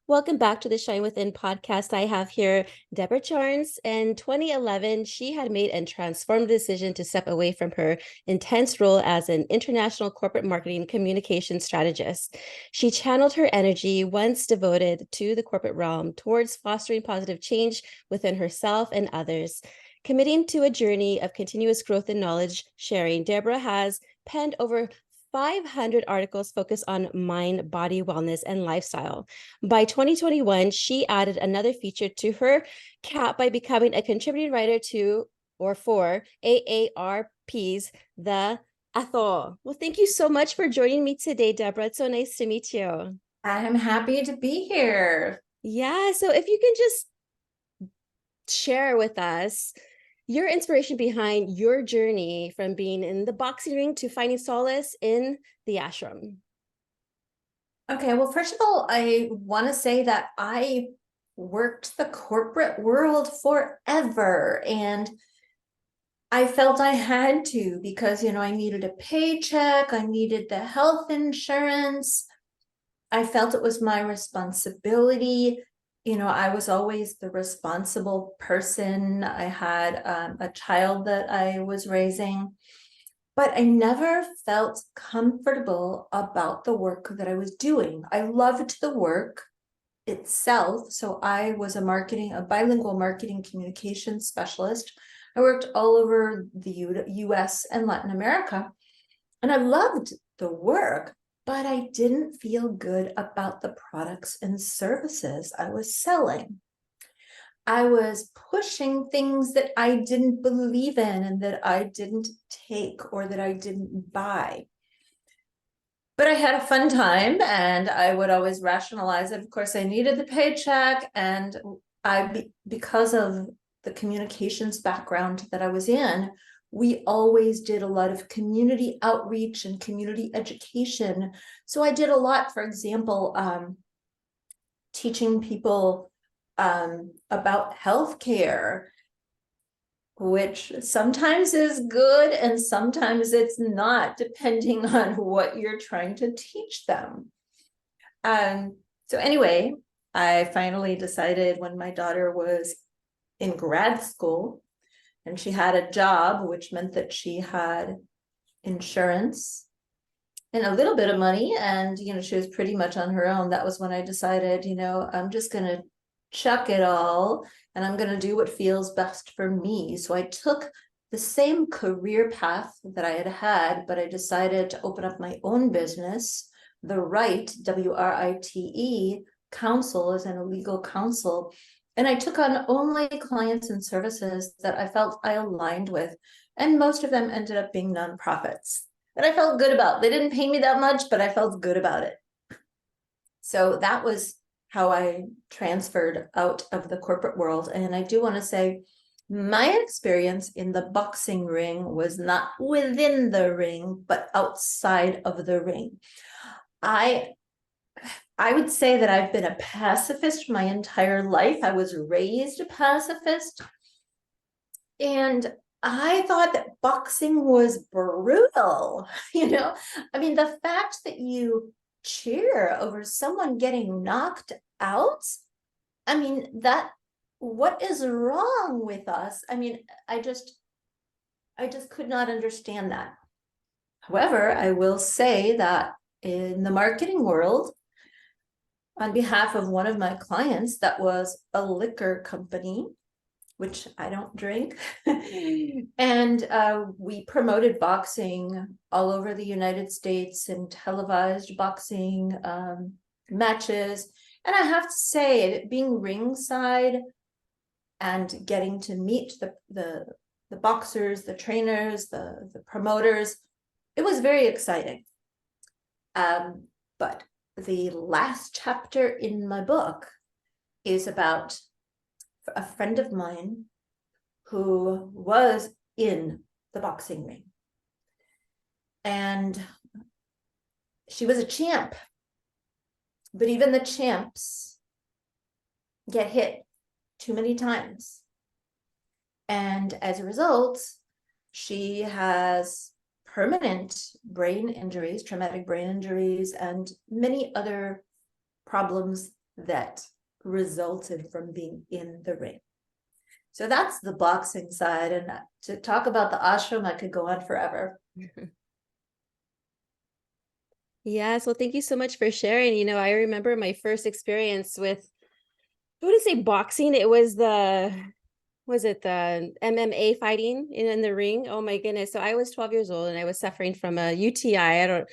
Welcome back to the Shine Within podcast. I have here Deborah Charnes. In 2011, she had made a transformative decision to step away from her intense role as an international corporate marketing communication strategist. She channeled her energy, once devoted to the corporate realm, towards fostering positive change within herself and others. Committing to a journey of continuous growth and knowledge sharing, Deborah has penned over 500 articles focused on mind, body, wellness, and lifestyle. By 2021, she added another feature to her cap by becoming a contributing writer to or for AARP's The Ethel. Well, thank you so much for joining me today, Deborah. It's so nice to meet you. I'm happy to be here. Yeah, so if you can just share with us your inspiration behind your journey from being in the boxing ring to finding solace in the ashram. Okay, well, first of all, I want to say that I worked the corporate world forever, and I felt I had to because, I needed a paycheck, I needed the health insurance. I felt it was my responsibility. I was always the responsible person. I had a child that I was raising. But I never felt comfortable about the work that I was doing. I loved the work itself. So I was a bilingual marketing communications specialist. I worked all over the US and Latin America, and I loved the work, but I didn't feel good about the products and services I was selling. I was pushing things that I didn't believe in and that I didn't take or that I didn't buy. But I had a fun time, and I would always rationalize it. Of course, I needed the paycheck, and because of the communications background that I was in, we always did a lot of community outreach and community education. So I did a lot, for example, teaching people about healthcare, which sometimes is good and sometimes it's not, depending on what you're trying to teach them. So anyway, I finally decided when my daughter was in grad school and she had a job, which meant that she had insurance and a little bit of money, and she was pretty much on her own. That was when I decided, I'm just going to chuck it all and I'm going to do what feels best for me. So I took the same career path that I had had, but I decided to open up my own business, the Right, WRITE counsel, as a legal counsel. And I took on only clients and services that I felt I aligned with. And most of them ended up being nonprofits that I felt good about. They didn't pay me that much, but I felt good about it. So that was how I transferred out of the corporate world. And I do want to say my experience in the boxing ring was not within the ring, but outside of the ring. I would say that I've been a pacifist my entire life. I was raised a pacifist. And I thought that boxing was brutal. The fact that you cheer over someone getting knocked out, what is wrong with us? I just could not understand that. However, I will say that in the marketing world, on behalf of one of my clients that was a liquor company, which I don't drink, and we promoted boxing all over the United States and televised boxing matches. And I have to say that being ringside and getting to meet the boxers, the trainers, the promoters, it was very exciting. But the last chapter in my book is about a friend of mine who was in the boxing ring. And she was a champ. But even the champs get hit too many times. And as a result, she has permanent brain injuries, traumatic brain injuries, and many other problems that resulted from being in the ring. So that's the boxing side. And to talk about the ashram, I could go on forever. Yes, well, thank you so much for sharing. I remember my first experience with, I wouldn't say boxing, it was the MMA fighting in the ring? Oh my goodness. So I was 12 years old and I was suffering from a UTI.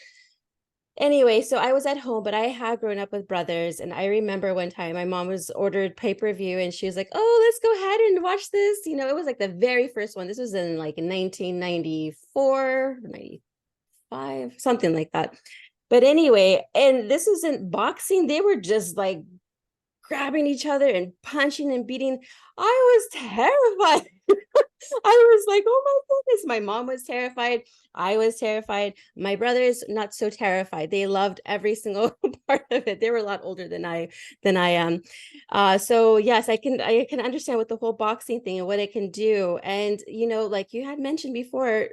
Anyway, so I was at home, but I had grown up with brothers. And I remember one time my mom was ordered pay-per-view and she was like, oh, let's go ahead and watch this. It was like the very first one. This was in like 1994, 95, something like that. But anyway, and this isn't boxing. They were just like grabbing each other and punching and beating. I was terrified. I was like, oh my goodness. My mom was terrified. I was terrified. My brothers, not so terrified. They loved every single part of it. They were a lot older than I am. So yes, I can understand what the whole boxing thing and what it can do. And like you had mentioned before,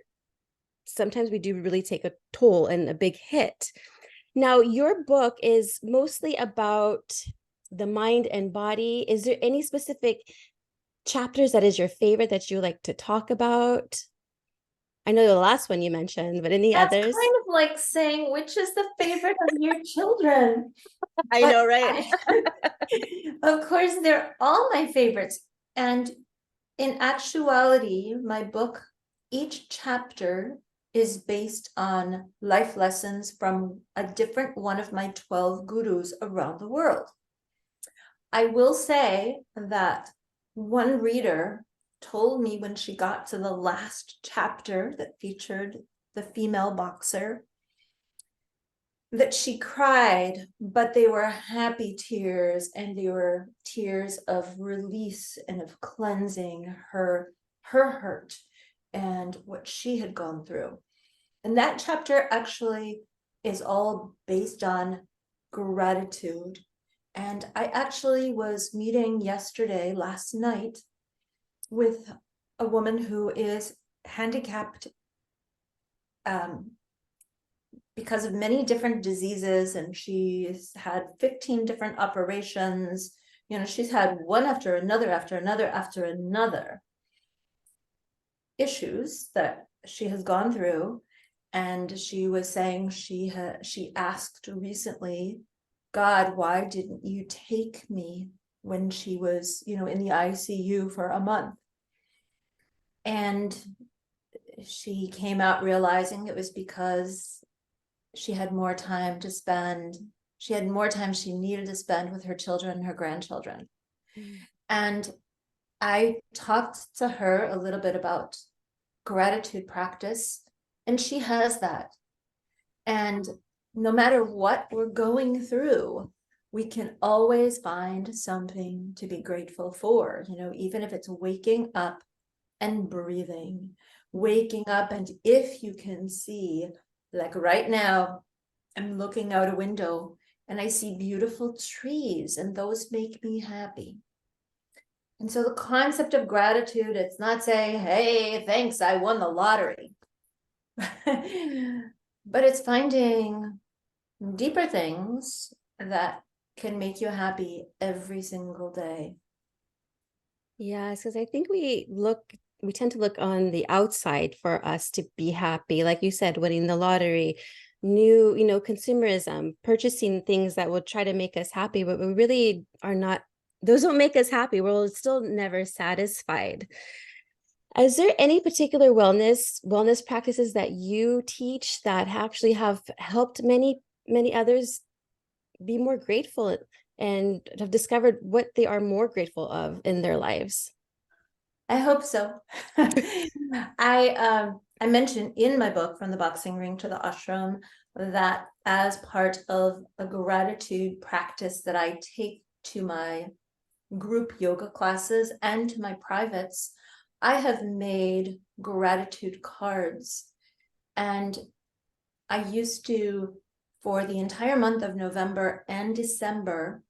sometimes we do really take a toll and a big hit. Now, your book is mostly about the mind and body. Is there any specific chapters that is your favorite that you like to talk about? I know the last one you mentioned, but any That's others? kind of like saying which is the favorite of your children. I know, right? Of course, they're all my favorites. And in actuality, my book, each chapter is based on life lessons from a different one of my 12 gurus around the world. I will say that one reader told me when she got to the last chapter that featured the female boxer that she cried, but they were happy tears, and they were tears of release and of cleansing her hurt and what she had gone through. And that chapter actually is all based on gratitude. And I actually was meeting last night, with a woman who is handicapped because of many different diseases, and she's had 15 different operations. She's had one after another issues that she has gone through. And she was saying she asked recently, God, why didn't you take me when she was, in the ICU for a month? And she came out realizing it was because she had more time to spend. She had more time she needed to spend with her children and her grandchildren. And I talked to her a little bit about gratitude practice, and she has that. And no matter what we're going through, we can always find something to be grateful for, even if it's waking up and breathing, waking up. And if you can see, like right now, I'm looking out a window and I see beautiful trees, and those make me happy. And so the concept of gratitude, it's not saying, hey, thanks, I won the lottery. But it's finding deeper things that can make you happy every single day. Yes, because I think we tend to look on the outside for us to be happy. Like you said, winning the lottery, new, consumerism, purchasing things that will try to make us happy, but we really are not, those don't make us happy. We're still never satisfied. Is there any particular wellness practices that you teach that actually have helped many others be more grateful and have discovered what they are more grateful of in their lives? I hope so. I mentioned in my book, From the Boxing Ring to the Ashram, that as part of a gratitude practice that I take to my group yoga classes and to my privates, I have made gratitude cards. And I used to, for the entire month of November and December,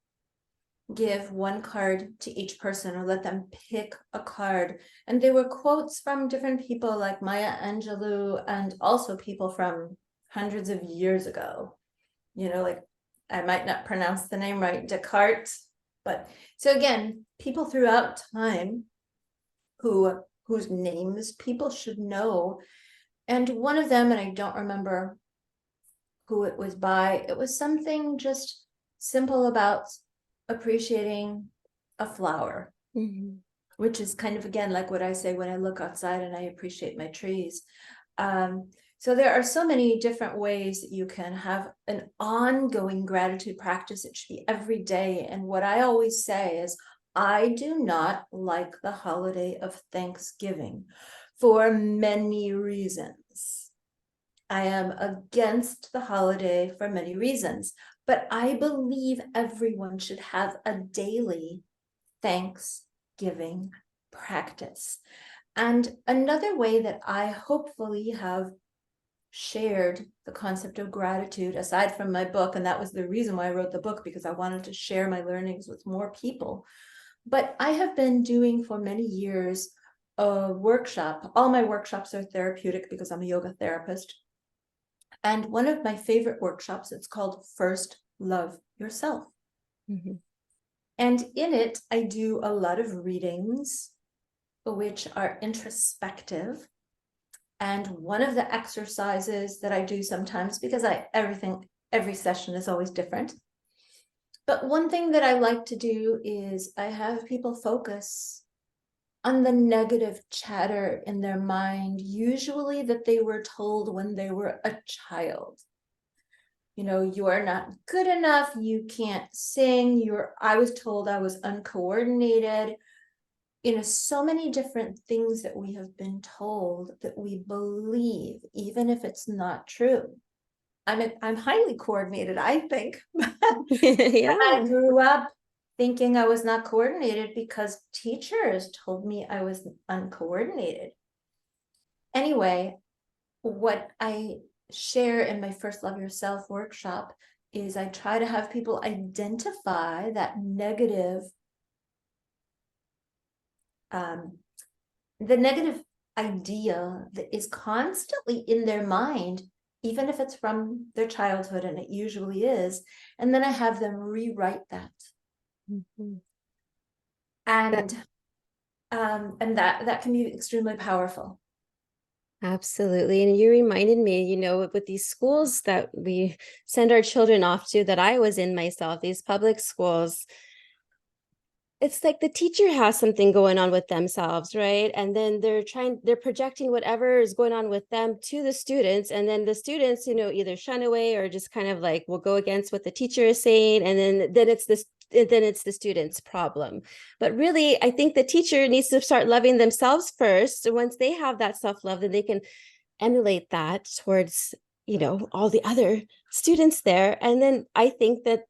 give one card to each person, or let them pick a card. And they were quotes from different people like Maya Angelou, and also people from hundreds of years ago. Like I might not pronounce the name right, Descartes. But so again, people throughout time whose names people should know. And one of them, and I don't remember who it was by, it was something just simple about appreciating a flower, which is kind of, again, like what I say when I look outside and I appreciate my trees. So there are so many different ways that you can have an ongoing gratitude practice. It should be every day. And what I always say is, I do not like the holiday of Thanksgiving for many reasons. I am against the holiday for many reasons, but I believe everyone should have a daily Thanksgiving practice. And another way that I hopefully have shared the concept of gratitude, aside from my book, and that was the reason why I wrote the book, because I wanted to share my learnings with more people. But I have been doing for many years a workshop. All my workshops are therapeutic because I'm a yoga therapist. And one of my favorite workshops, it's called First Love Yourself. And in it, I do a lot of readings, which are introspective. And one of the exercises that I do sometimes, because every session is always different. But one thing that I like to do is I have people focus on the negative chatter in their mind, usually that they were told when they were a child. You know, you are not good enough, you can't sing, I was told I was uncoordinated. You know, so many different things that we have been told that we believe, even if it's not true. I'm highly coordinated, I think. Yeah. I grew up thinking I was not coordinated because teachers told me I was uncoordinated. Anyway, what I share in my First Love Yourself workshop is I try to have people identify that negative, the negative idea that is constantly in their mind, even if it's from their childhood, and it usually is. And then I have them rewrite that. And that can be extremely powerful. Absolutely. And you reminded me, you know, with these schools that we send our children off to, that I was in myself, these public schools, it's like the teacher has something going on with themselves, right? And then they're projecting whatever is going on with them to the students. And then the students, you know, either shun away or just kind of like will go against what the teacher is saying. And then it's the student's problem. But really, I think the teacher needs to start loving themselves first. Once they have that self-love, then they can emulate that towards, you know, all the other students there. And then I think that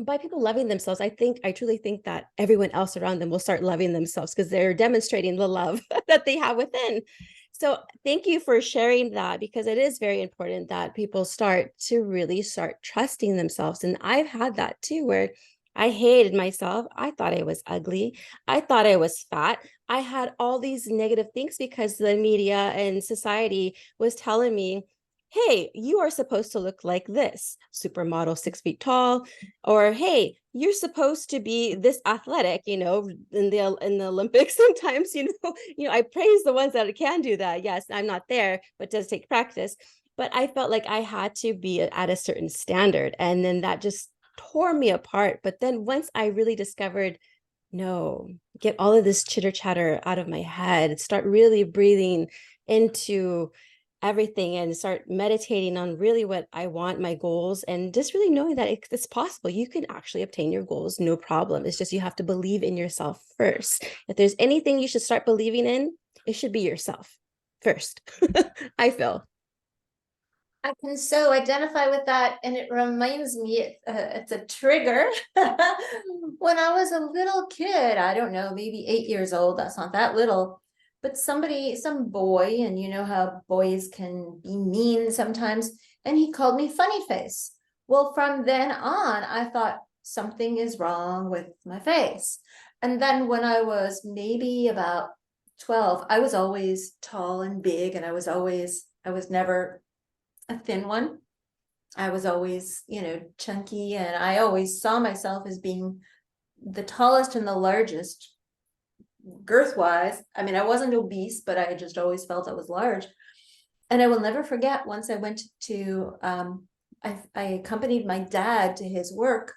by people loving themselves, I truly think that everyone else around them will start loving themselves because they're demonstrating the love that they have within. So thank you for sharing that, because it is very important that people start trusting themselves. And I've had that too, where I hated myself. I thought I was ugly. I thought I was fat. I had all these negative things because the media and society was telling me, hey, you are supposed to look like this supermodel, 6 feet tall, or hey, you're supposed to be this athletic, you know, in the Olympics. Sometimes, I praise the ones that can do that. Yes, I'm not there, but it does take practice. But I felt like I had to be at a certain standard, and then that just tore me apart. But then once I really discovered, no, get all of this chitter chatter out of my head, start really breathing into everything and start meditating on really what I want, my goals, and just really knowing that it's possible. You can actually obtain your goals, no problem. It's just you have to believe in yourself first. If there's anything you should start believing in, it should be yourself first. I feel. I can so identify with that, and it reminds me, it's a trigger. When I was a little kid, I don't know, maybe 8 years old, that's not that little, but some boy, and you know how boys can be mean sometimes, and he called me funny face. Well, from then on, I thought something is wrong with my face. And then when I was maybe about 12, I was always tall and big, and I was never a thin one. I was always, chunky, and I always saw myself as being the tallest and the largest girth wise. I mean, I wasn't obese, but I just always felt I was large. And I will never forget, once I went to, I accompanied my dad to his work,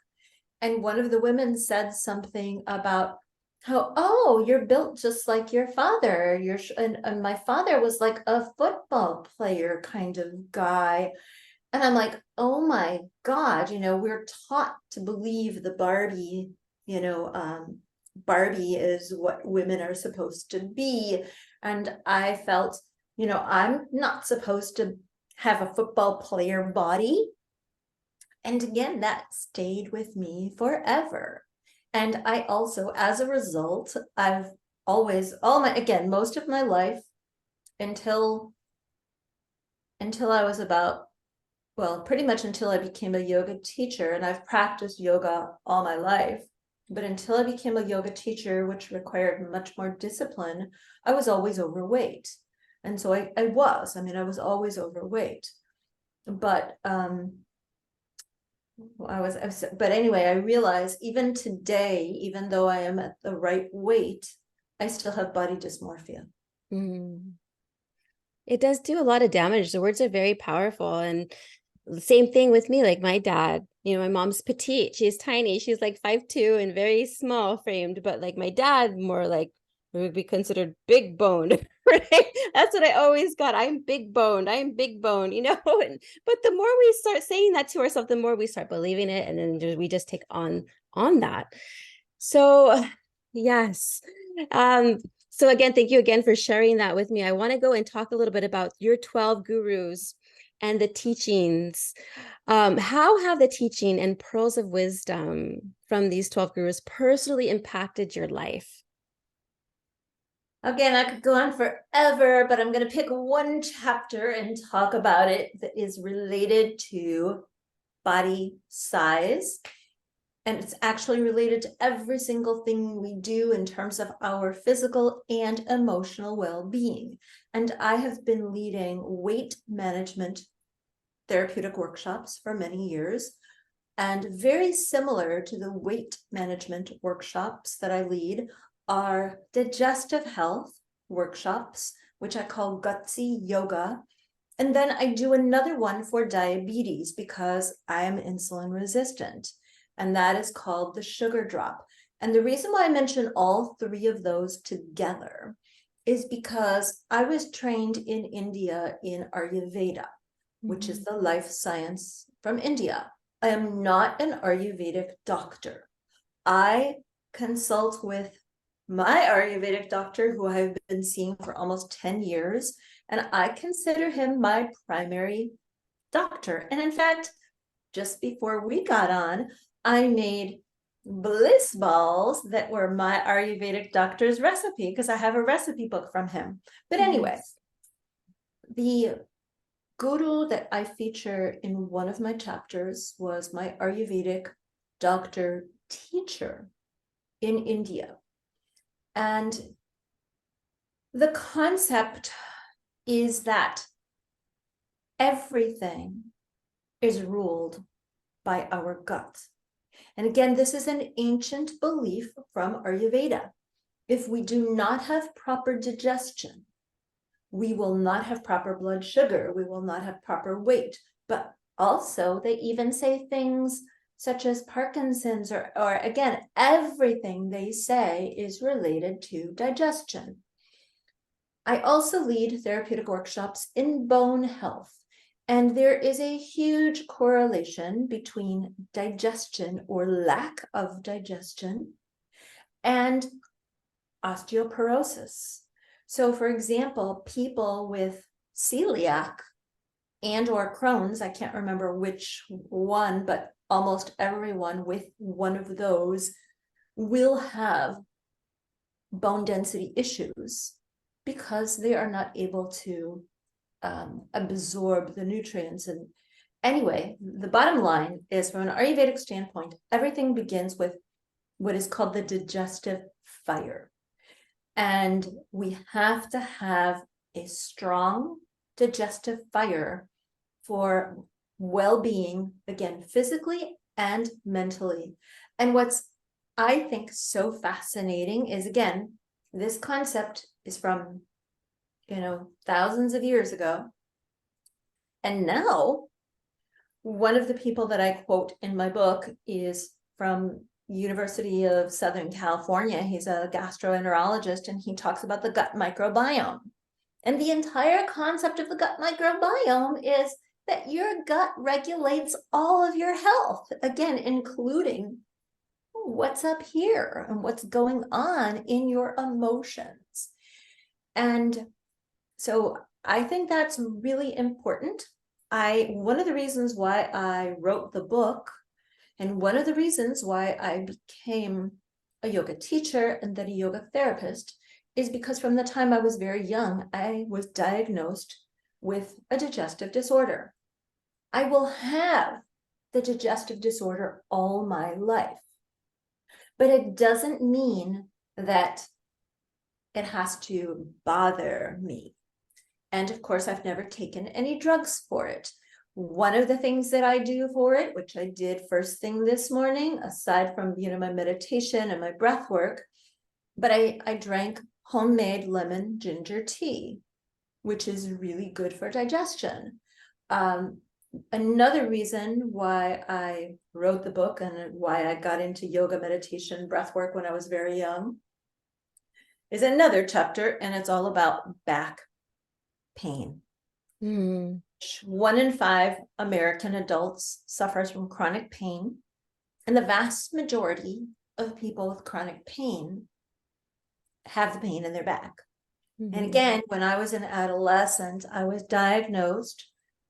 and one of the women said something about how, oh, you're built just like your father. And my father was like a football player kind of guy. And I'm like, oh my God, we're taught to believe the Barbie, Barbie is what women are supposed to be. And I felt, I'm not supposed to have a football player body. And again, that stayed with me forever. And I also, as a result, I've always, most of my life until I was about, well, pretty much until I became a yoga teacher, and I've practiced yoga all my life. But until I became a yoga teacher, which required much more discipline, I was always overweight. And so I was always overweight. But but anyway, I realized even today, even though I am at the right weight, I still have body dysmorphia. Mm. It does do a lot of damage. The words are very powerful. And same thing with me, like my dad, my mom's petite. She's tiny. She's like 5'2" and very small framed, but like my dad, more like would be considered big boned, right? That's what I always got. I'm big boned. I'm big boned, but the more we start saying that to ourselves, the more we start believing it. And then we just take on that. So yes. So again, thank you again for sharing that with me. I want to go and talk a little bit about your 12 gurus and the teachings. How have the teaching and pearls of wisdom from these 12 gurus personally impacted your life? Again, I could go on forever, but I'm going to pick one chapter and talk about it that is related to body size. And it's actually related to every single thing we do in terms of our physical and emotional well-being. And I have been leading weight management therapeutic workshops for many years. And very similar to the weight management workshops that I lead are digestive health workshops, which I call gutsy yoga. And then I do another one for diabetes because I am insulin resistant, and that is called the sugar drop. And the reason why I mention all three of those together is because I was trained in India in Ayurveda, which is the life science from India. I am not an Ayurvedic doctor. I consult with my Ayurvedic doctor, who I've been seeing for almost 10 years, and I consider him my primary doctor. And in fact, just before we got on, I made bliss balls that were my Ayurvedic doctor's recipe because I have a recipe book from him. But anyway, the guru that I feature in one of my chapters was my Ayurvedic doctor teacher in India. And the concept is that everything is ruled by our gut. And again, this is an ancient belief from Ayurveda. If we do not have proper digestion, we will not have proper blood sugar, we will not have proper weight. But also, they even say things such as Parkinson's, or again, everything they say is related to digestion. I also lead therapeutic workshops in bone health. And there is a huge correlation between digestion or lack of digestion and osteoporosis. So for example, people with celiac and or Crohn's, I can't remember which one, but almost everyone with one of those will have bone density issues because they are not able to absorb the nutrients. And anyway, the bottom line is, from an Ayurvedic standpoint, everything begins with what is called the digestive fire. And we have to have a strong digestive fire for well-being, again, physically and mentally. And what's, I think, so fascinating is, again, this concept is from, thousands of years ago. And now, one of the people that I quote in my book is from University of Southern California. He's a gastroenterologist, and he talks about the gut microbiome. And the entire concept of the gut microbiome is that your gut regulates all of your health, again, including what's up here and what's going on in your emotions. And so I think that's really important. One of the reasons why I wrote the book, and one of the reasons why I became a yoga teacher and then a yoga therapist, is because from the time I was very young, I was diagnosed with a digestive disorder. I will have the digestive disorder all my life, but it doesn't mean that it has to bother me. And of course, I've never taken any drugs for it. One of the things that I do for it, which I did first thing this morning, aside from, my meditation and my breath work, but I drank homemade lemon ginger tea, which is really good for digestion. Another reason why I wrote the book and why I got into yoga, meditation, breath work when I was very young is another chapter, and it's all about back pain. 1 in 5 American adults suffers from chronic pain, and the vast majority of people with chronic pain have the pain in their back. And again, when I was an adolescent, I was diagnosed.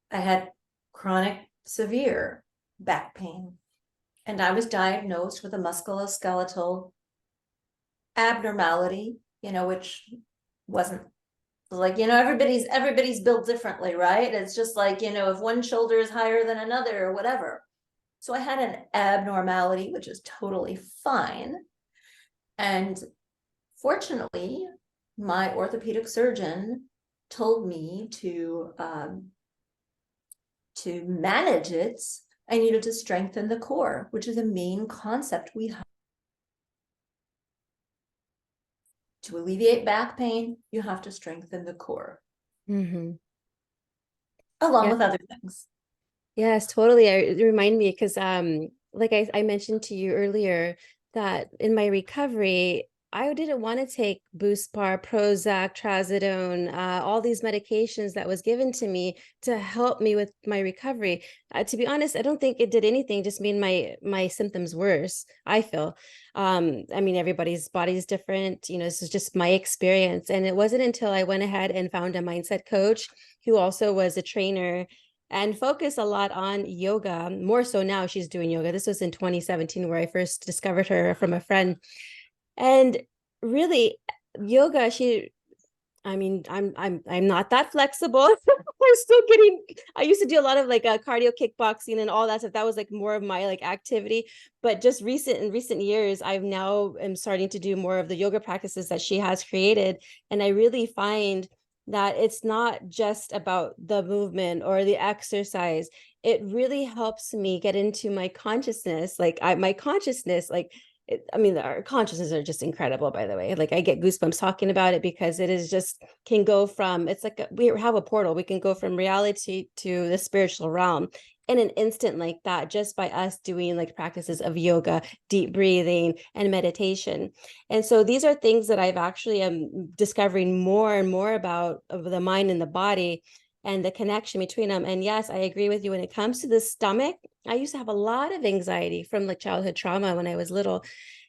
I had chronic severe back pain, and I was diagnosed with a musculoskeletal abnormality, which wasn't like, everybody's built differently, right? It's just like, if one shoulder is higher than another or whatever. So I had an abnormality, which is totally fine. And fortunately, my orthopedic surgeon told me to manage it, I needed to strengthen the core, which is a main concept we have. To alleviate back pain, you have to strengthen the core, along with other things. Yes, totally. It reminded me because like I mentioned to you earlier, that in my recovery, I didn't want to take Boost Bar, Prozac, Trazodone, all these medications that was given to me to help me with my recovery. To be honest, I don't think it did anything, just made my symptoms worse, I feel. Everybody's body is different. This is just my experience. And it wasn't until I went ahead and found a mindset coach who also was a trainer and focus a lot on yoga, more so now she's doing yoga. This was in 2017 where I first discovered her from a friend. And really, yoga, I'm not that flexible. I used to do a lot of cardio kickboxing and all that stuff. That was more of my activity. But just in recent years, I've now am starting to do more of the yoga practices that she has created. And I really find that it's not just about the movement or the exercise. It really helps me get into my consciousness. Our consciousness are just incredible, by the way. I get goosebumps talking about it because it is just can go from, we have a portal. We can go from reality to the spiritual realm in an instant like that, just by us doing practices of yoga, deep breathing, and meditation. And so these are things that I've actually am discovering more and more about of the mind and the body and the connection between them. And yes, I agree with you when it comes to the stomach. I used to have a lot of anxiety from childhood trauma when I was little.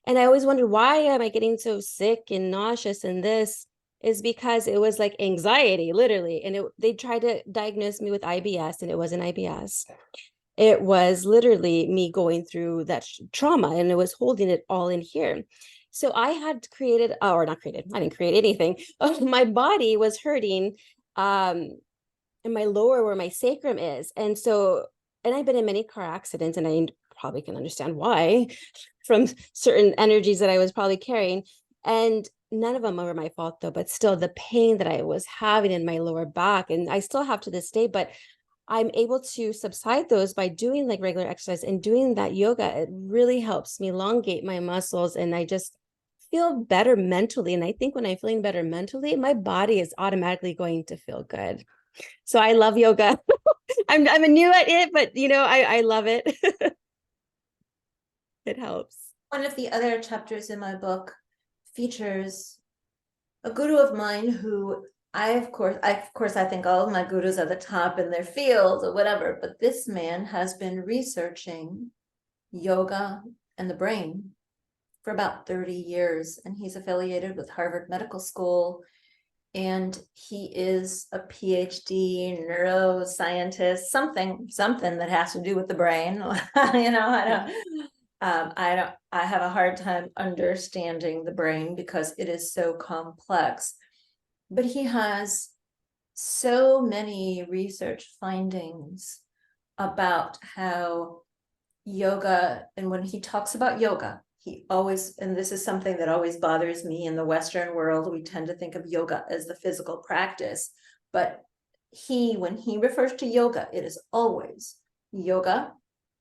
And I always wondered, why am I getting so sick and nauseous? And this is because it was anxiety, literally. And they tried to diagnose me with IBS, and it wasn't IBS. It was literally me going through that trauma, and it was holding it all in here. So I had created, or not created, I didn't create anything. My body was hurting in my lower, where my sacrum is. And I've been in many car accidents, and I probably can understand why from certain energies that I was probably carrying. And none of them were my fault though, but still the pain that I was having in my lower back, and I still have to this day, but I'm able to subside those by doing like regular exercise and doing that yoga. It really helps me elongate my muscles, and I just feel better mentally. And I think when I'm feeling better mentally, my body is automatically going to feel good. So I love yoga. I'm new at it, but I love it. It helps. One of the other chapters in my book features a guru of mine who of course, I think all of my gurus are the top in their field or whatever, but this man has been researching yoga and the brain for about 30 years, and he's affiliated with Harvard Medical School, and he is a PhD neuroscientist, something that has to do with the brain. I have a hard time understanding the brain because it is so complex. But he has so many research findings about how yoga, and when he talks about yoga, he always, and this is something that always bothers me in the Western world, we tend to think of yoga as the physical practice, but when he refers to yoga, it is always yoga,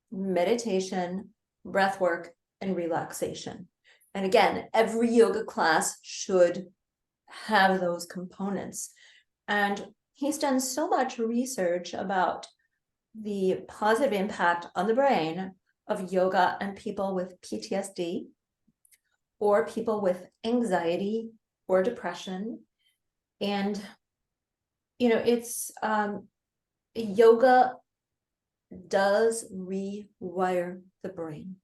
meditation, breath work, and relaxation. And again, every yoga class should have those components. And he's done so much research about the positive impact on the brain of yoga and people with PTSD or people with anxiety or depression. And, it's yoga does rewire the brain.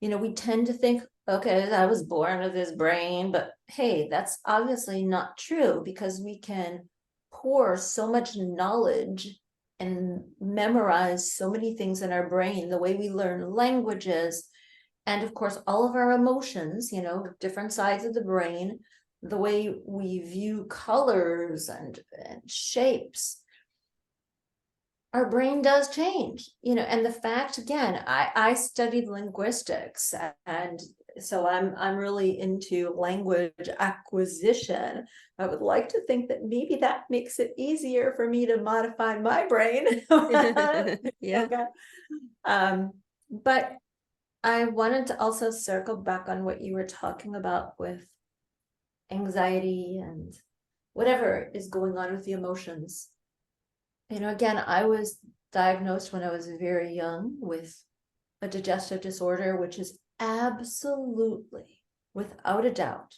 We tend to think, okay, I was born with this brain, but hey, that's obviously not true, because we can pour so much knowledge and memorize so many things in our brain, the way we learn languages, and of course, all of our emotions, different sides of the brain, the way we view colors and shapes. Our brain does change, and the fact, again, I studied linguistics, and so I'm really into language acquisition. I would like to think that maybe that makes it easier for me to modify my brain. Yeah. But I wanted to also circle back on what you were talking about with anxiety and whatever is going on with the emotions. Again, I was diagnosed when I was very young with a digestive disorder, which is absolutely, without a doubt,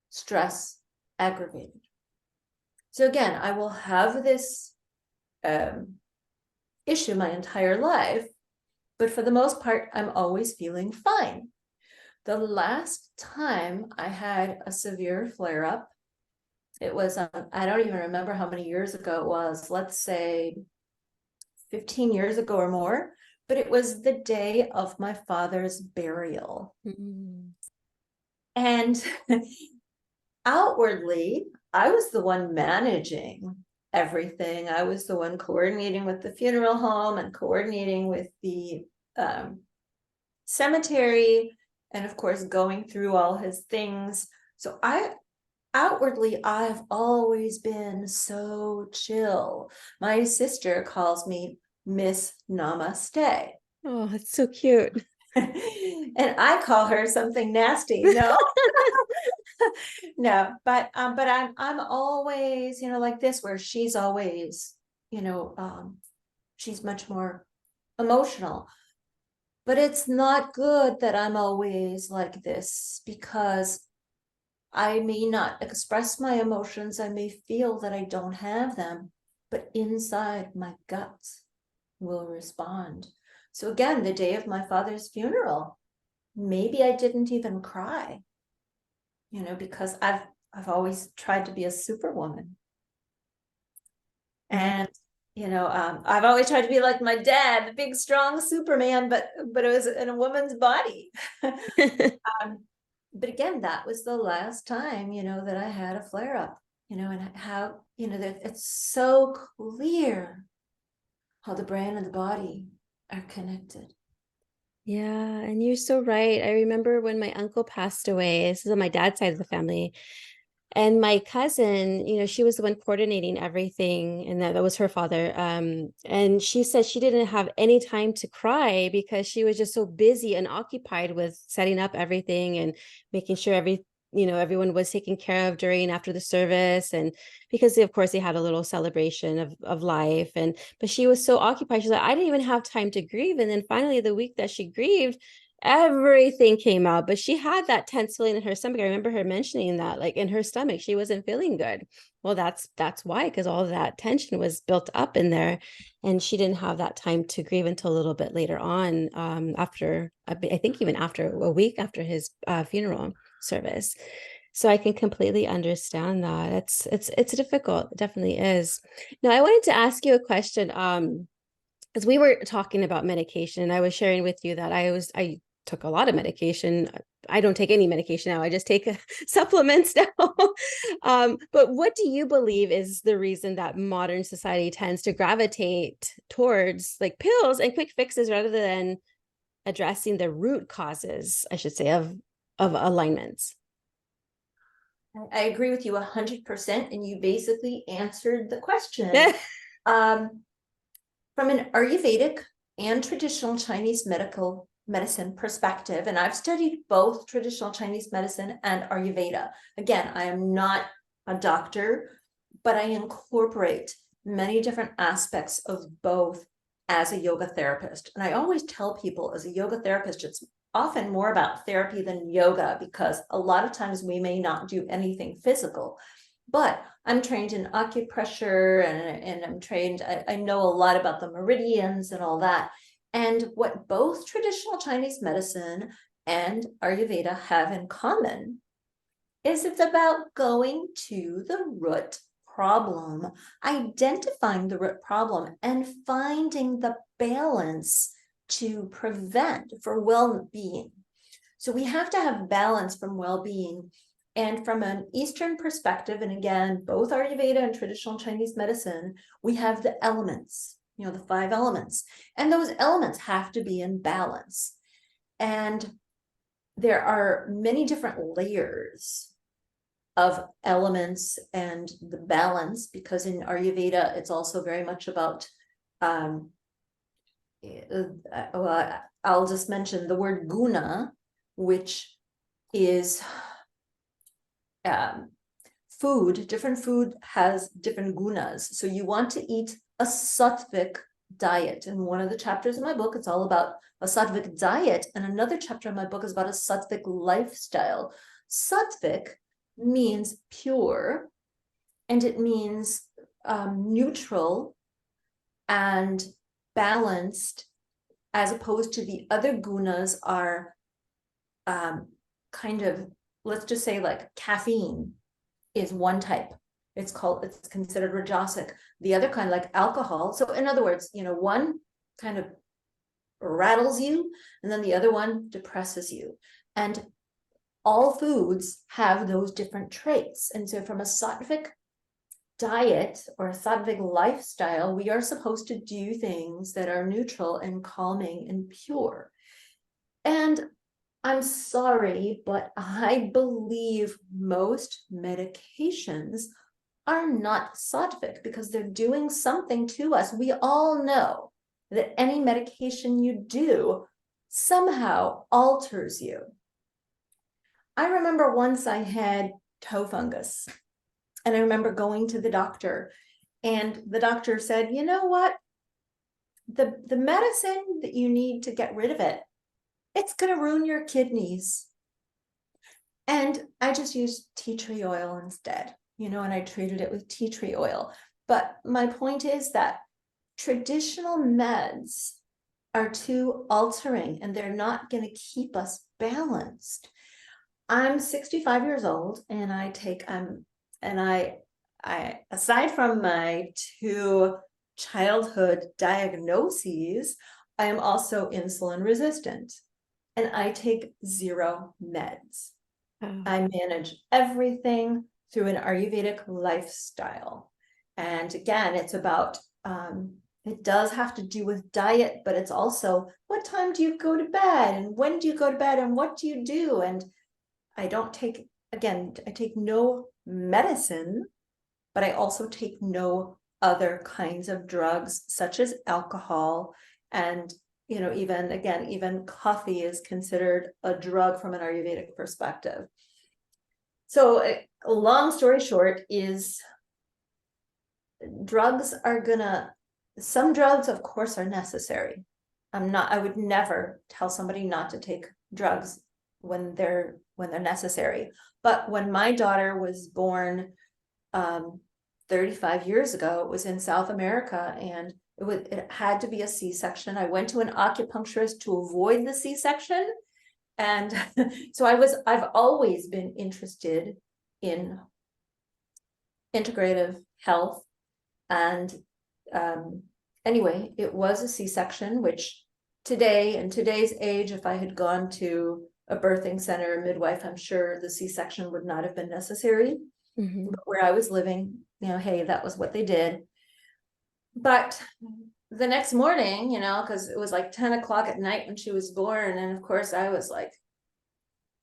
stress aggravated. So again, I will have this issue my entire life, but for the most part, I'm always feeling fine. The last time I had a severe flare-up, it was, I don't even remember how many years ago it was, let's say 15 years ago or more, but it was the day of my father's burial. Mm-hmm. And outwardly, I was the one managing everything. I was the one coordinating with the funeral home and coordinating with the cemetery, and of course, going through all his things. So outwardly, I've always been so chill. My sister calls me Miss Namaste. Oh, that's so cute. And I call her something nasty. No, no, but I'm always, like this, where she's always, she's much more emotional. But it's not good that I'm always like this, because I may not express my emotions. I may feel that I don't have them, but inside my guts will respond. So again, the day of my father's funeral, maybe I didn't even cry, because I've always tried to be a superwoman. And, I've always tried to be like my dad, the big, strong Superman, but it was in a woman's body. But again, that was the last time, that I had a flare up, and how, that it's so clear how the brain and the body are connected. Yeah, and you're so right. I remember when my uncle passed away, this is on my dad's side of the family, And my cousin, she was the one coordinating everything, and that was her father. And she said she didn't have any time to cry because she was just so busy and occupied with setting up everything and making sure everyone was taken care of during and after the service. And because of course they had a little celebration of life. But she was so occupied. She's like, I didn't even have time to grieve. And then finally the week that she grieved, everything came out, but she had that tense feeling in her stomach. I remember her mentioning that, like in her stomach, she wasn't feeling good. Well, that's why, because all of that tension was built up in there, and she didn't have that time to grieve until a little bit later on, after I think even after a week after his funeral service. So I can completely understand that. It's difficult. It definitely is. Now, I wanted to ask you a question. Because we were talking about medication, and I was sharing with you that I took a lot of medication. I don't take any medication now. I just take supplements now. But what do you believe is the reason that modern society tends to gravitate towards like pills and quick fixes rather than addressing the root causes, I should say, of alignments? I agree with you 100%, and you basically answered the question. From an Ayurvedic and traditional Chinese medicine perspective, and I've studied both traditional Chinese medicine and Ayurveda. Again, I am not a doctor, but I incorporate many different aspects of both as a yoga therapist. And I always tell people, as a yoga therapist, it's often more about therapy than yoga, because a lot of times we may not do anything physical. But I'm trained in acupressure, and I'm trained, I know a lot about the meridians and all that. And what both traditional Chinese medicine and Ayurveda have in common is it's about going to the root problem, identifying the root problem, and finding the balance to prevent for well-being. So we have to have balance from well-being. And from an Eastern perspective, and again, both Ayurveda and traditional Chinese medicine, we have the elements, the 5 elements. And those elements have to be in balance. And there are many different layers of elements and the balance, because in Ayurveda, it's also very much about, I'll just mention the word guna, which is food. Different food has different gunas. So you want to eat a sattvic diet. In one of the chapters in my book, it's all about a sattvic diet. And another chapter in my book is about a sattvic lifestyle. Sattvic means pure, and it means neutral and balanced, as opposed to the other gunas are kind of, let's just say, like caffeine is one type. It's considered rajasic. The other kind, like alcohol. So in other words, one kind of rattles you, and then the other one depresses you. And all foods have those different traits. And so from a sattvic diet or a sattvic lifestyle, we are supposed to do things that are neutral and calming and pure. And I'm sorry, but I believe most medications are not sattvic because they're doing something to us. We all know that any medication you do somehow alters you. I remember once I had toe fungus, and I remember going to the doctor, and the doctor said, you know what? The medicine that you need to get rid of it, it's going to ruin your kidneys. And I just used tea tree oil instead, and I treated it with tea tree oil. But my point is that traditional meds are too altering, and they're not going to keep us balanced. I'm 65 years old, and I aside from my 2 childhood diagnoses, I am also insulin resistant, and I take 0 meds. Oh. I manage everything through an Ayurvedic lifestyle. And again, it's about, it does have to do with diet, but it's also what time do you go to bed, and when do you go to bed, and what do you do? And I take no medicine, but I also take no other kinds of drugs, such as alcohol. And, even coffee is considered a drug from an Ayurvedic perspective. So, long story short is some drugs, of course, are necessary. I would never tell somebody not to take drugs when they're necessary. But when my daughter was born 35 years ago, it was in South America, and it had to be a C-section. I went to an acupuncturist to avoid the C-section. And so I've always been interested in integrative health. And anyway, it was a C-section, which today, in today's age, if I had gone to a birthing center, midwife, I'm sure the C-section would not have been necessary. Mm-hmm. But where I was living, hey, that was what they did. But the next morning, because it was like 10 o'clock at night when she was born. And of course, I was like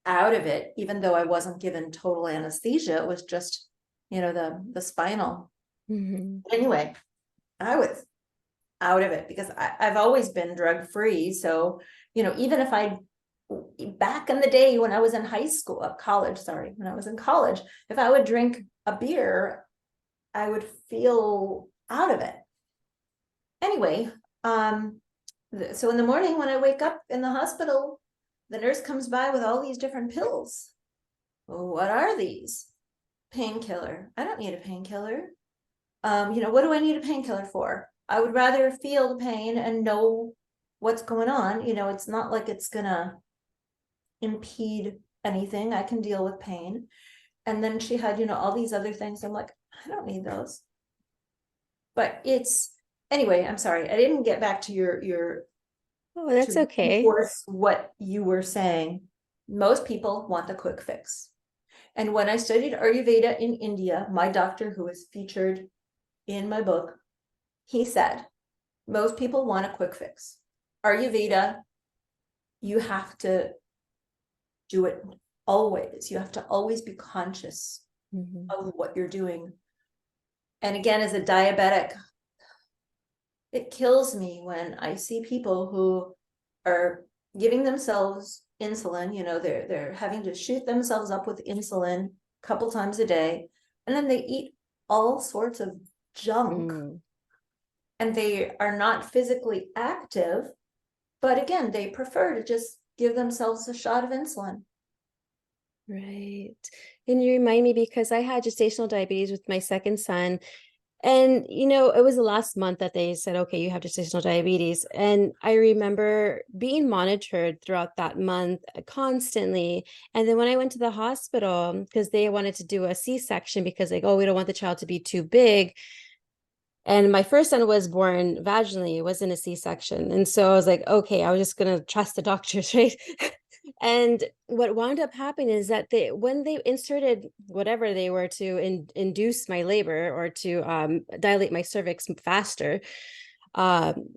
out of it, even though I wasn't given total anesthesia. It was just, the spinal. Mm-hmm. Anyway, I was out of it because I've always been drug free. So, even if back in the day when I was in when I was in college, if I would drink a beer, I would feel out of it. Anyway, so in the morning when I wake up in the hospital, the nurse comes by with all these different pills. Well, what are these? Painkiller. I don't need a painkiller. What do I need a painkiller for? I would rather feel the pain and know what's going on. It's not like it's gonna impede anything. I can deal with pain. And then she had, all these other things. I'm like, I don't need those. But anyway, I'm sorry. I didn't get back to your Oh, that's okay. reinforce what you were saying. Most people want the quick fix. And when I studied Ayurveda in India, my doctor, who is featured in my book, he said, most people want a quick fix. Ayurveda, you have to do it always. You have to always be conscious of what you're doing. And again, as a diabetic, it kills me when I see people who are giving themselves insulin. They're having to shoot themselves up with insulin a couple times a day, and then they eat all sorts of junk. And they are not physically active, but again, they prefer to just give themselves a shot of insulin. Right. And you remind me, because I had gestational diabetes with my second son. And, it was the last month that they said, okay, you have gestational diabetes. And I remember being monitored throughout that month constantly. And then when I went to the hospital, because they wanted to do a C-section because we don't want the child to be too big. And my first son was born vaginally, it wasn't a C-section. And so I was like, okay, I was just going to trust the doctors, right? And what wound up happening is that when they inserted whatever they were to induce my labor or to dilate my cervix faster, I'm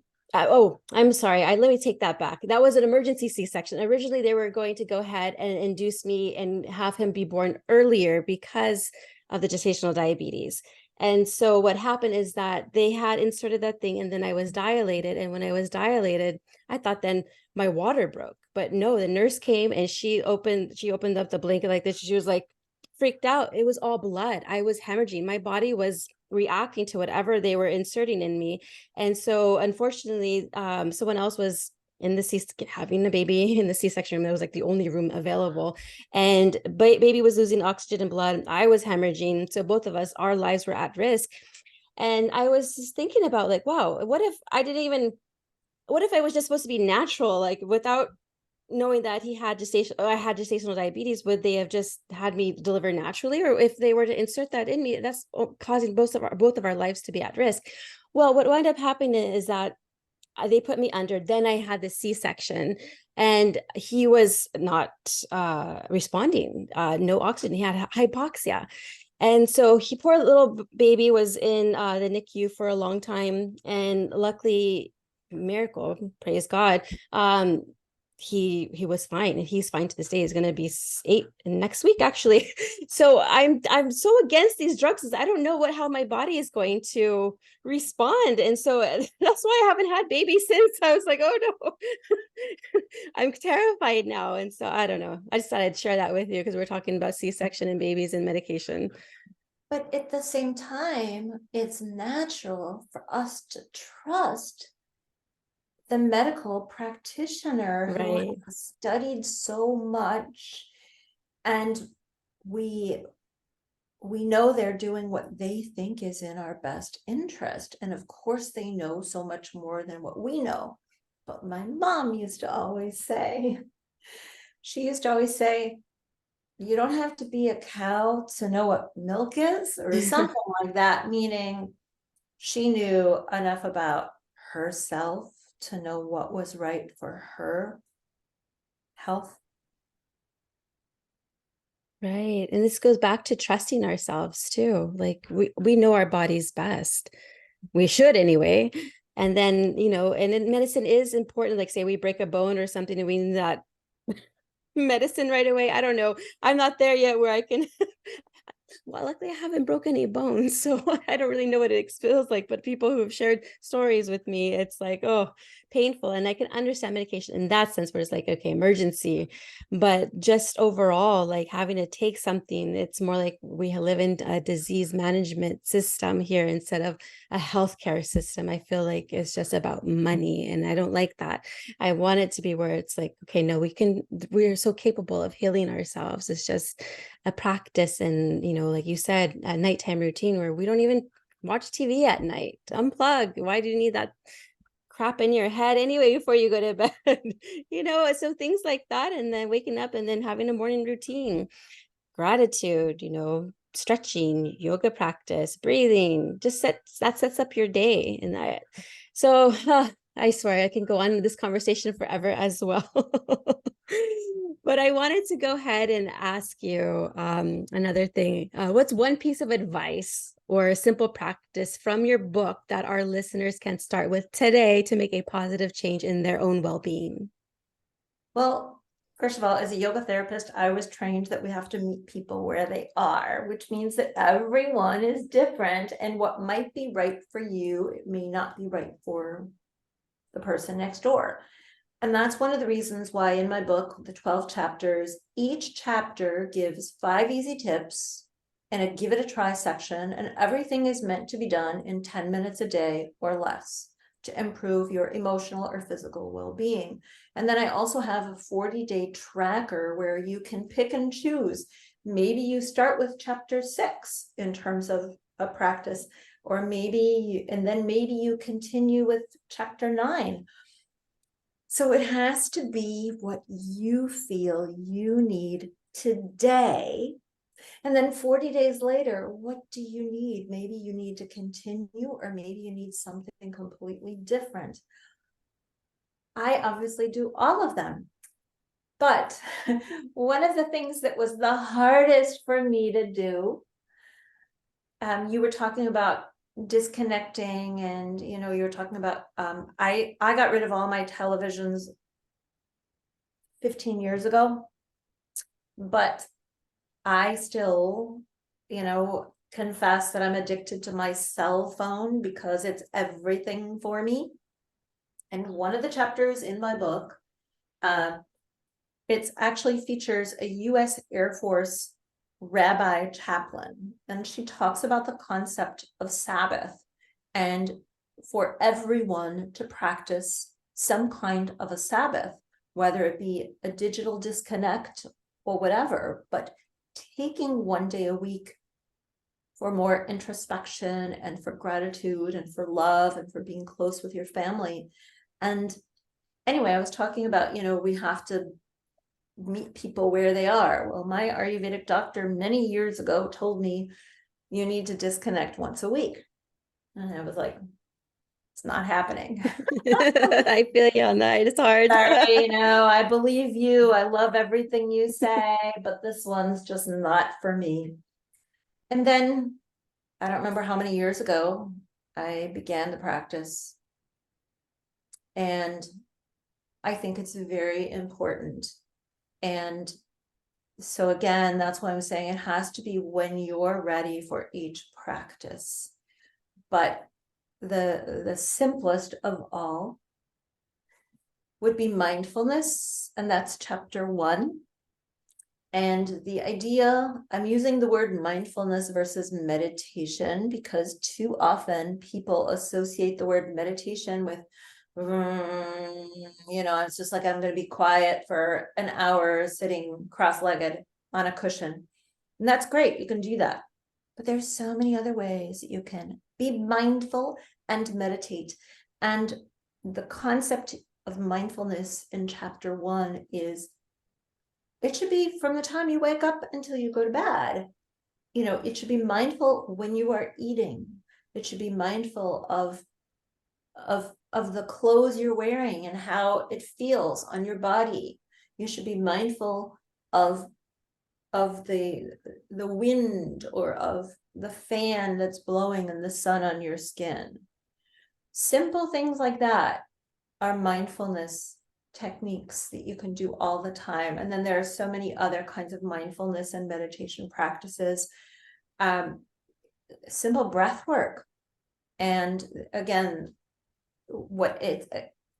sorry. Let me take that back. That was an emergency C-section. Originally, they were going to go ahead and induce me and have him be born earlier because of the gestational diabetes. And so what happened is that they had inserted that thing, and then I was dilated. And when I was dilated, I thought then my water broke. But no, the nurse came and she opened up the blanket like this. She was like freaked out. It was all blood. I was hemorrhaging. My body was reacting to whatever they were inserting in me. And so unfortunately, someone else was in the having a baby in the C-section room. That was like the only room available. And baby was losing oxygen and blood. I was hemorrhaging. So both of us, our lives were at risk. And I was just thinking about wow, what if I was just supposed to be natural, without knowing that I had gestational diabetes? Would they have just had me deliver naturally? Or if they were to insert that in me, that's causing both of our lives to be at risk. Well, what wound up happening is that they put me under. Then I had the C-section, and he was not responding. No oxygen. He had hypoxia. And so poor little baby was in the NICU for a long time. And luckily, miracle, praise God, he was fine, and he's fine to this day. He's going to be 8 next week, actually. So I'm so against these drugs, because I don't know how my body is going to respond. And so that's why I haven't had babies since. I was like, oh no. I'm terrified now. And so I don't know, I just thought I'd share that with you, because we're talking about C-section and babies and medication. But at the same time, it's natural for us to trust the medical practitioner who Right. has studied so much, and we know they're doing what they think is in our best interest. And of course they know so much more than what we know. But my mom used to always say, you don't have to be a cow to know what milk is, or something like that, meaning she knew enough about herself to know what was right for her health. Right. And this goes back to trusting ourselves too. Like we know our bodies best. We should anyway. And then, and then medicine is important. Like say we break a bone or something, and we need that medicine right away. I don't know. I'm not there yet where I can well, luckily I haven't broken any bones, so I don't really know what it feels like. But people who have shared stories with me, it's like, oh, painful. And I can understand medication in that sense, where it's like, okay, emergency. But just overall, like having to take something, it's more like we live in a disease management system here instead of a healthcare system. I feel like it's just about money, and I don't like that. I want it to be where it's like, okay, no, we're so capable of healing ourselves. It's just a practice. And like you said, a nighttime routine where we don't even watch TV at night. Unplug. Why do you need that crap in your head anyway before you go to bed? So things like that. And then waking up and then having a morning routine, gratitude, stretching, yoga practice, breathing, that sets up your day. And I swear I can go on with this conversation forever as well. But I wanted to go ahead and ask you another thing. What's one piece of advice or a simple practice from your book that our listeners can start with today to make a positive change in their own well-being? Well, first of all, as a yoga therapist, I was trained that we have to meet people where they are, which means that everyone is different, and what might be right for you, it may not be right for the person next door. And that's one of the reasons why in my book, the 12 chapters, each chapter gives 5 easy tips and a give it a try section, and everything is meant to be done in 10 minutes a day or less to improve your emotional or physical well-being. And then I also have a 40-day tracker where you can pick and choose. Maybe you start with chapter 6 in terms of a practice, or maybe you continue with chapter 9. So it has to be what you feel you need today. And then 40 days later, what do you need? Maybe you need to continue, or maybe you need something completely different. I obviously do all of them. But one of the things that was the hardest for me to do, you were talking about disconnecting, and you were talking about I got rid of all my televisions 15 years ago, but I still confess that I'm addicted to my cell phone because it's everything for me. And one of the chapters in my book, it actually features a US Air Force rabbi chaplain, and she talks about the concept of Sabbath, and for everyone to practice some kind of a Sabbath, whether it be a digital disconnect or whatever, but taking one day a week for more introspection and for gratitude and for love and for being close with your family. And anyway, I was talking about, we have to meet people where they are. Well, my Ayurvedic doctor many years ago told me you need to disconnect once a week. And I was like, it's not happening. I feel you on that. It's hard. Sorry, I believe you. I love everything you say, but this one's just not for me. And then I don't remember how many years ago I began the practice, and I think it's very important. And so again, that's why I'm saying it has to be when you're ready for each practice. But the simplest of all would be mindfulness, and that's chapter 1. And the idea, I'm using the word mindfulness versus meditation because too often people associate the word meditation with, it's just like I'm going to be quiet for an hour sitting cross-legged on a cushion. And that's great. You can do that. But there's so many other ways that you can be mindful and meditate. And the concept of mindfulness in chapter 1 is it should be from the time you wake up until you go to bed. It should be mindful when you are eating. It should be mindful of the clothes you're wearing and how it feels on your body. You should be mindful of the wind or of the fan that's blowing and the sun on your skin. Simple things like that are mindfulness techniques that you can do all the time. And then there are so many other kinds of mindfulness and meditation practices. Simple breath work. And again,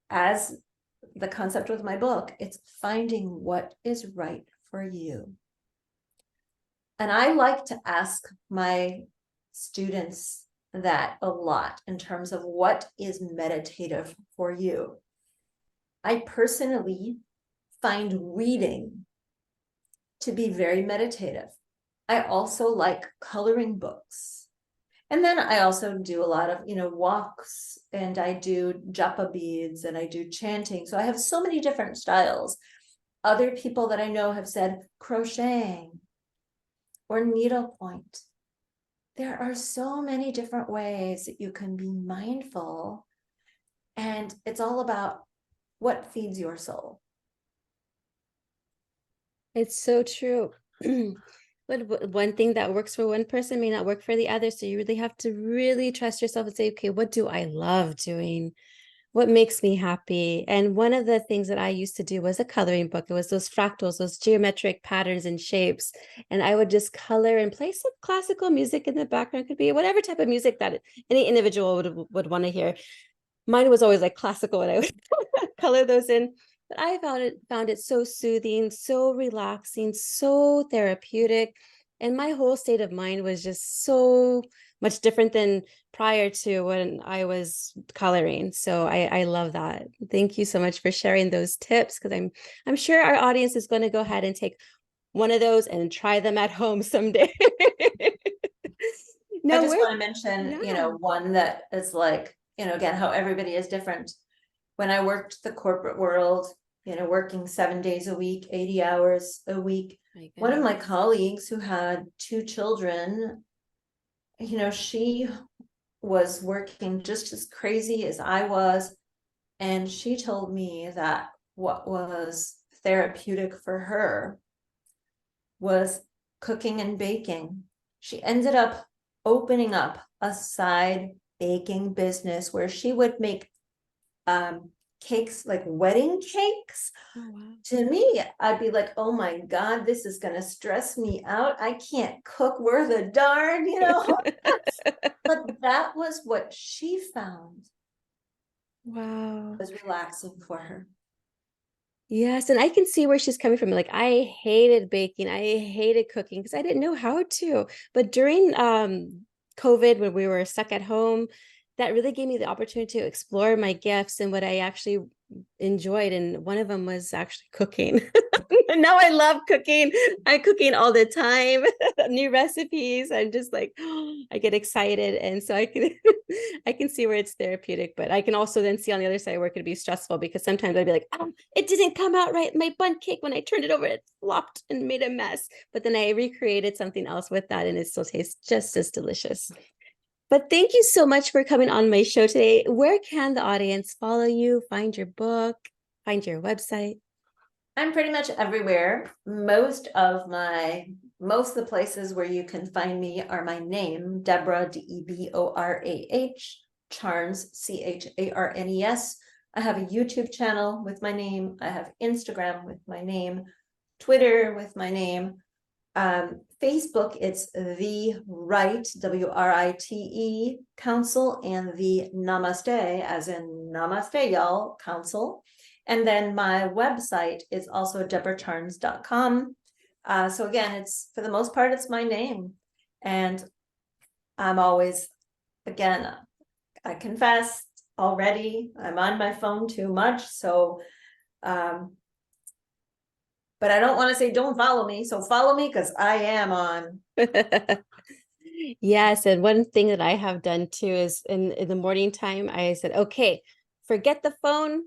as the concept with my book, it's finding what is right for you. And I like to ask my students that a lot in terms of what is meditative for you. I personally find reading to be very meditative. I also like coloring books. And then I also do a lot of, walks, and I do japa beads, and I do chanting. So I have so many different styles. Other people that I know have said crocheting or needlepoint. There are so many different ways that you can be mindful, and it's all about what feeds your soul. It's so true. But one thing that works for one person may not work for the other. So you really have to really trust yourself and say, okay, what do I love doing? What makes me happy? And one of the things that I used to do was a coloring book. It was those fractals, those geometric patterns and shapes. And I would just color and play some classical music in the background. It could be whatever type of music that any individual would want to hear. Mine was always like classical, and I would color those in. But I found it so soothing, so relaxing, so therapeutic. And my whole state of mind was just so much different than prior to when I was coloring. So I love that. Thank you so much for sharing those tips, because I'm sure our audience is going to go ahead and take one of those and try them at home someday. I just want to mention, one that is like, again, how everybody is different. When I worked the corporate world, working 7 days a week, 80 hours a week, one of my colleagues who had 2 children, she was working just as crazy as I was. And she told me that what was therapeutic for her was cooking and baking. She ended up opening up a side baking business where she would make cakes, like wedding cakes. Oh, wow. To me, I'd be like, oh my God, this is going to stress me out. I can't cook worth a darn, But that was what she found. Wow. Was relaxing for her. Yes, and I can see where she's coming from. Like, I hated baking. I hated cooking because I didn't know how to. But during COVID, when we were stuck at home, that really gave me the opportunity to explore my gifts and what I actually enjoyed. And one of them was actually cooking. And now I love cooking. I'm cooking all the time, new recipes. I'm just like, I get excited. And so I can I can see where it's therapeutic, but I can also then see on the other side where it could be stressful, because sometimes I'd be like, oh, it didn't come out right. My bundt cake, when I turned it over, it flopped and made a mess. But then I recreated something else with that, and it still tastes just as delicious. But thank you so much for coming on my show today. Where can the audience follow you, find your book, find your website? I'm pretty much everywhere. Most of the places where you can find me are my name, Deborah, Deborah, Charnes, Charnes. I have a YouTube channel with my name. I have Instagram with my name, Twitter with my name. Facebook, it's the Right, WRITE Council, and the Namaste, as in Namaste, y'all, Council. And then my website is also deborahcharnes.com. So again, it's, for the most part, it's my name. And I'm always, again, I confess already, I'm on my phone too much. So, but I don't want to say don't follow me. So follow me, because I am on. Yes, and one thing that I have done too is in the morning time, I said, okay, forget the phone.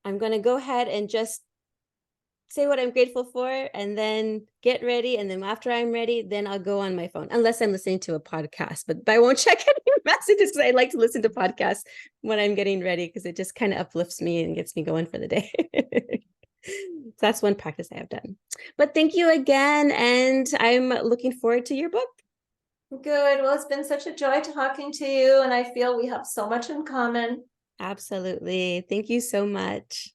I'm going to go ahead and just say what I'm grateful for and then get ready. And then after I'm ready, then I'll go on my phone, unless I'm listening to a podcast, but I won't check any messages because I like to listen to podcasts when I'm getting ready, because it just kind of uplifts me and gets me going for the day. So that's one practice I have done. But thank you again. And I'm looking forward to your book. Good. Well, it's been such a joy talking to you, and I feel we have so much in common. Absolutely. Thank you so much.